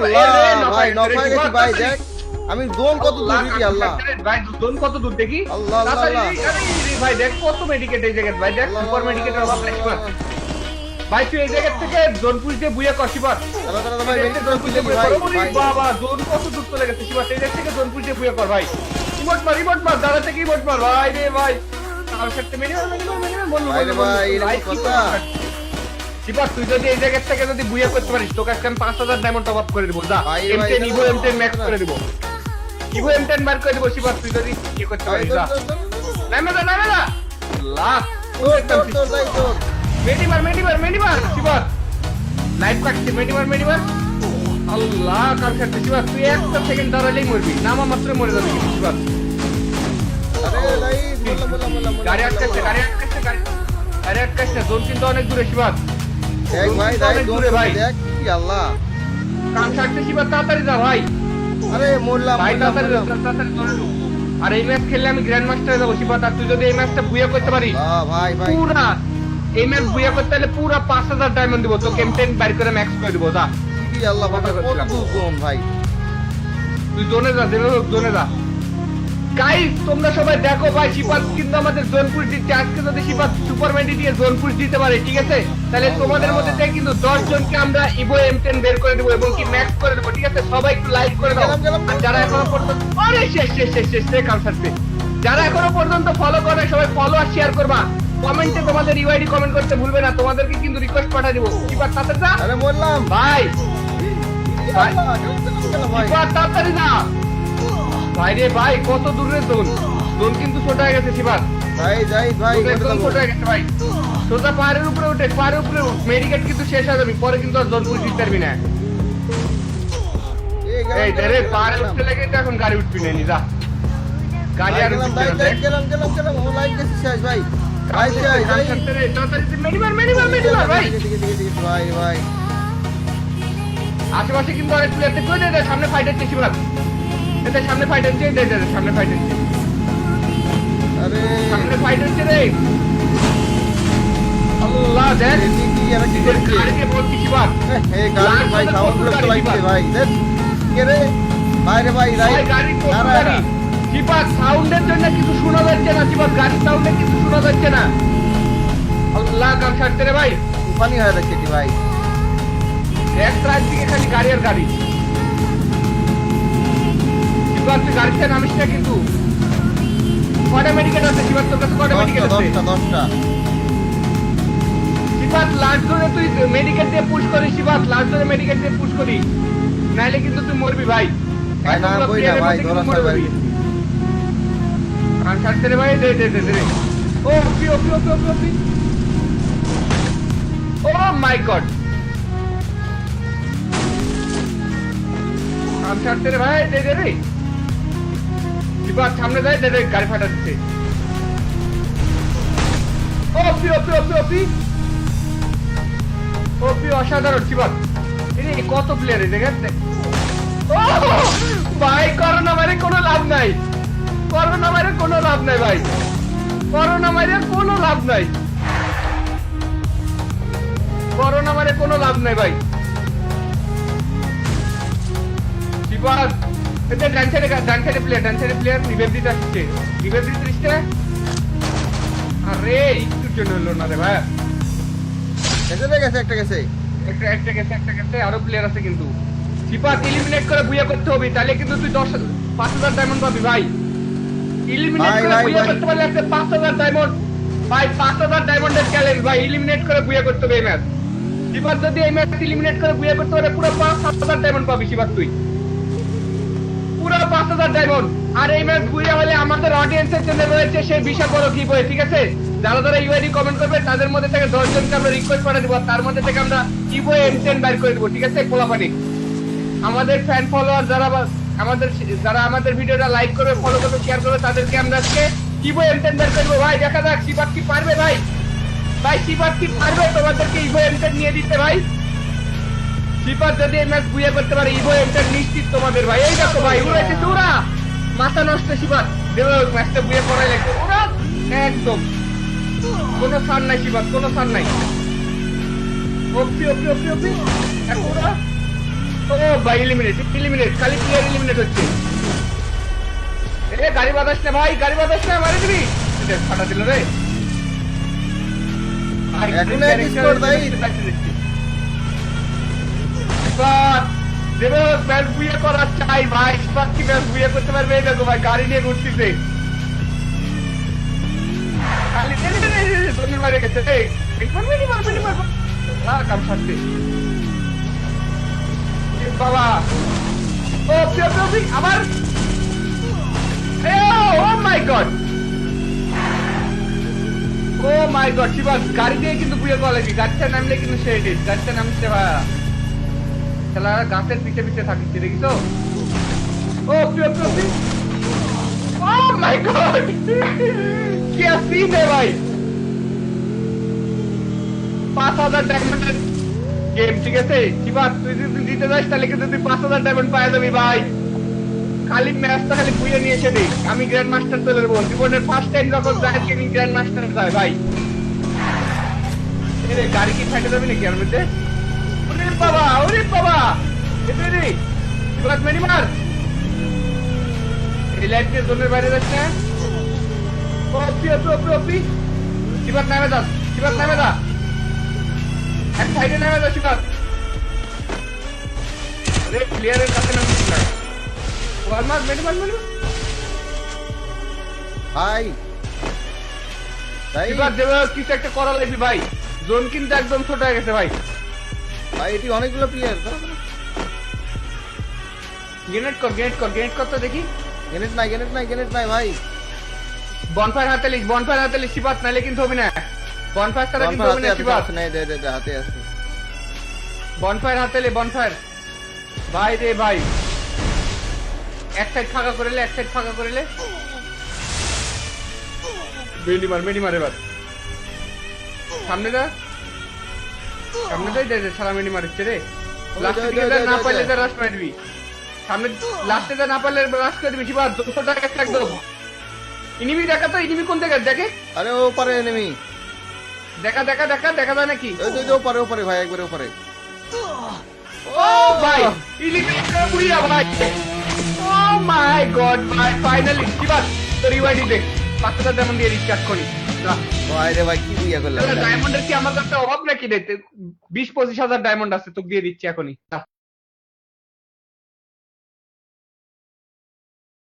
আল্লাহ ভাই নক হয়ে গেছি ভাই দেখ আমি জোন কত দূর দিই আল্লাহ ভাই জোন কত দূর দেখি আল্লাহ আল্লাহ ভাই দেখ কত মেডিকেট এই জায়গায় ভাই দেখ সুপার মেডিকেটের অভাব নাই শিবাত ভাই তুই এই জায়গা থেকে জোন পুশ দিয়ে বুয়া কর শিবাত ভাই জোন পুশ দিয়ে বুয়া কর বাবা জোন কত দূর চলে গেছে শিবাত এই জায়গা থেকে জোন পুশ দিয়ে বুয়া কর ভাই রিমোট মার দাঁড়া থেকে রিমোট মার ভাই রে ভাই আর সাথে মিনিমাম বল ভাই এরকম কথা শিবাত তুই যদি এই জায়গা থেকে যদি বুয়া করতে পারিস তোকে আজকে 5000 ডায়মন্ড টপ আপ করে দেব যা M10 ইভো M10 ম্যাক্স করে দেব ইভো M10 বার করে দেব শিবাত তুই যদি কি করতে পারিস যা নামে না লাখ মেডি মার শিবাত লাইভ কাটছে মেডি মার আল্লাহ কার কাটছে শিবাত তুই একটা সেকেন্ড দাঁড়ালেই মরবি নামা মাত্র মরে যাবি শিবাত আরে লাই বলা গাড়ি আটকাচ্ছে জোন কিন্তু অনেক দূরে শিবাত দেখ ভাই দেখ দূরে ভাই দেখ কি আল্লাহ কাম ছাড়তে শিবাত তাড়াতাড়ি যা ভাই আরে মরলাম ভাই তাড়াতাড়ি আর এই ম্যাচ খেললে আমি গ্র্যান্ড মাস্টারে যাবো শিবাত আর তুই যদি এই ম্যাচটা বুয়া করতে পারিস ভাই পুরা এই ম্যাচ বুয়া করতে হলে পুরা 5000 ডায়মন্ড দিব তো M10 বাইর করে ম্যাক্স করে দিব যা কি আল্লাহ বাবা কত জোন ভাই তুই জোনে যা গাইস তোমরা সবাই দেখো ভাই শিবাত কিন্তু আমাদের জোনপুর দিচ্ছে আজকে যদি শিবাত সুপারম্যান্ডি দিয়ে জোনপুর দিতে পারে ঠিক আছে তাহলে তোমাদের মধ্যে থেকে কিন্তু 10 জনকে আমরা ইভো M10 বের করে দেব এবং কি ম্যাক্স করে দেব ঠিক আছে সবাই একটু লাইক করে দাও আর যারা এখনো পর্যন্ত আরে শেষ কাম ছাড়তে যারা এখনো পর্যন্ত ফলো করে সবাই ফলো আর শেয়ার করবা কমেন্টে তোমাদের ইউআইডি কমেন্ট করতে ভুলবে না তোমাদেরকে কিন্তু রিকোয়েস্ট পাঠিয়ে দেব শিবাত তাড়াতাড়ি যা আরে বললাম ভাই শিবাত তাড়াতাড়ি যা ভাই রে ভাই কত দূরে জোন কিন্তু ছোট হয়ে গেছে শিবাত ভাই যাই ভাই জোন ছোট হয়ে গেছে ভাই সোজা পাহাড়ের উপরে উঠে মেডিকেট কিন্তু শেষ হয়ে যাবে পরে কিন্তু আর জোন পুশ দিতে পারবি না এই রে পাহাড়ে উঠতে লেগে তো এখন গাড়ি উঠবি না নি যা গাড়ি আর গেলাম ও লাইক গেছে শেষ ভাই ভাই যাই মেডিমার ভাই ভাই আশেপাশে কিন্তু অনেক প্লেয়ার থেকে দে সামনে ফাইট হচ্ছে শিবাত এতে সামনে ফাইট হচ্ছে আরে সামনে ফাইট হচ্ছে রে আল্লাহ দেখ কি আর কি করছে গাড়িকে বলছি শিবাত এই গাড়ি ভাই সাউন্ড গুলো লাগছে ভাই দেখ কে রে ভাই রে ভাই গাড়ি শিবাত সাউন্ডের জন্য কিছু শোনা যাচ্ছে না শিবাত গাড়ির সাউন্ডে কিছু শোনা যাচ্ছে না আল্লাহ কাম ছাড়তে রে ভাই পানি হয়ে যাচ্ছে কি ভাই এক ট্রাক দিকে খালি গাড়ি আর গাড়ি শিবাত তুই গাড়িতে নামিস না কিন্তু কয়টা মেডিকেট আছে শিবাত তোর কাছে কয়টা মেডিকেট আছে 10টা শিবাত লাস্ট ধরে তুই মেডিকেট দিয়ে পুশ করিস শিবাত লাস্ট ধরে মেডিকেট দিয়ে পুশ করিস নাইলে কিন্তু তুই মরবি ভাই ভাই না কই না ভাই ধরা ছাড় ভাই কান ছাড়তে রে ভাই দে ও পি ও মাই গড কান ছাড়তে রে ভাই দে রে শিবাত সামনে যায় দে গাড়ি ফাটা দিচ্ছে ও পি অসাধারণ শিবাত এই কত প্লেয়ার এই জায়গাতে ও ভাই করোনা মারে কোনো লাভ নাই ভাই করোনা মারে কোনো লাভ নাই ভাই শিবাত এটা ডান সাইডে প্লেয়ার রিভাইভ দিতে আসছে আরে একটুর জন্য হলো না রে ভাই একটা গেছে আরো প্লেয়ার আছে কিন্তু শিবাত এলিমিনেট করে বুয়া করতে হবে তাহলে কিন্তু তুই 5000 ডায়মন্ড পাবি ভাই এলিমিনেট করে বুয়া করতে পারলে একটা 5000 ডায়মন্ড ভাই 5000 ডায়মন্ডের চ্যালেঞ্জ ভাই এলিমিনেট করে বুয়া করতে হবে এই ম্যাচ শিবাত যদি এই ম্যাচ এলিমিনেট করে বুয়া করতে পারে পুরো 5000 ডায়মন্ড পাবি শিবাত তুই পুরো 5000 ডায়মন্ড আর এই ম্যাচ বুয়া হলে আমাদের অডিয়েন্সের জন্য রয়েছে সেই বিশাল বড় গিভওয়ে ঠিক আছে যারা ইউআইডি কমেন্ট করবে তাদের মধ্যে থেকে 10 জনকে আমরা রিকোয়েস্ট পাঠিয়ে দেব তার মধ্যে থেকে আমরা ইভো M10 বাইর করে দেব ঠিক আছে পোলাপানি আমাদের ফ্যান ফলোয়ার যারা আমাদের ভিডিওটা লাইক করবে ফলো করবে শেয়ার করবে তাদেরকে আমরা আজকে ইভো M10 বের করব ভাই দেখা যাক শিবাত কি পারবে ভাই শিবাত কি পারবে তোমাদেরকে ইভো M10 নিয়ে দিতে ভাই শিবাত যদি এই ম্যাচ বুয়া করতে পারে ইভো M10 নিশ্চিত তোমাদের ভাই এই দেখো ভাই উড়াইছে পুরা মাথা নষ্ট শিবাত দেব ম্যাচটা বুয়া করাই লাগবে পুরা একদম কোনো সার নাই শিবাত কোনো সার নাই ওপি ও ভাই এলিমিনেট খালি প্লেয়ার এলিমিনেট হচ্ছে। এ গাড়ি বাতাস না ভাই, গাড়ি বাতাস না, মারি দিবি। এটা ফাটা দিল রে ভাই। এখন এক স্কোর ভাই। দেবে ম্যাচ বুয়ে করা চাই ভাই, কি ম্যাচ বুয়ে করতে পারবে? এই দেখো ভাই গাড়ি নিয়ে ঘুরতেছে খালি ধনী মারে গেছে। কাম সারতে বাবা। ও আবার ও মাই গড, ও মাই গড। শিবাস গাড়ি দিয়ে কিন্তু বুয়ে করা লাগবে, গাড়িটা নামলে কিন্তু সেই গাড়িটা নামছে ভাই। খেলা গাছের পিছে পিছে থাকিস দেখিস। ও ও মাই গড, কি সিন রে ভাই। 5000 ডায়মন্ডের গেম, ঠিক আছে শিবাস? তুই যদি জিতে যাস তাহলে কিন্তু তুই 5000 ডায়মন্ড পাই যাবি ভাই। খালি ম্যাচটা খালি বুঝে নিয়ে এসে দেখ, আমি গ্র্যান্ড মাস্টার চলে যাবো। জীবনের ফার্স্ট টাইম যখন যায় গ্র্যান্ড মাস্টার যায় ভাই। গাড়ি কি ফাইটে যাবে নাকি আর মধ্যে? ওরে বাবা, ওরে বাবা, এতে রে শিবাস মেরি মার। এই লাইট দিয়ে জোনের বাইরে যাচ্ছে না। শিবাস নামে যা, শিবাস নামে যা, এক সাইডে নামে যা শিবাস। আরে প্লেয়ারের কাছে নামছিস না। ভাই ভাই এবার দেবে কিছু একটা করা লাগবে ভাই। জোন কিন্তু একদম ছোট হয়ে গেছে ভাই। ভাই এটি অনেকগুলো প্লেয়ার। গ্রেনেড কর তো দেখি। গ্রেনেড নাই ভাই। বনফায়ার হাতে লিস শিবাস, নাইলে কিন্তু হবে না। বনফায়ার ছাড়া কিন্তু হবে না শিবাস। হাতে আছে বনফায়ার হাতে লে, বনফায়ার ভাই রে ভাই। এক সাইড ফাঁকা করে লে। মেডি মার এবার। সামনে যা সারা মেডি মারছে রে। লাস্টে দিকে না পারলে যা রাশ মারবি। সামনে লাস্টে যা না পারলে রাশ করে দিবি শিবাস। 200 টাকা একদম। ইনিমি দেখা তো, ইনিমি কোন জায়গায় দেখে? আরে ও পারে এনিমি। দেখা যায় নাকি? ওই ওপারে ভাই, একবারে ওপারে। ও ভাই ইনিমি বুইয়া ভাই। ও মাই গড ভাই, ফাইনালি শিবাস তো রিওয়ার্ডই দেখ। 5000 ডায়মন্ড দিয়ে রিচার্জ করি। ভাই রে ভাই কি বুইয়া করলাম। ডায়মন্ডের কি আমার কাছে অভাব নাকি? 20-25 হাজার ডায়মন্ড আছে, তোকে দিয়ে দিচ্ছি এখনই।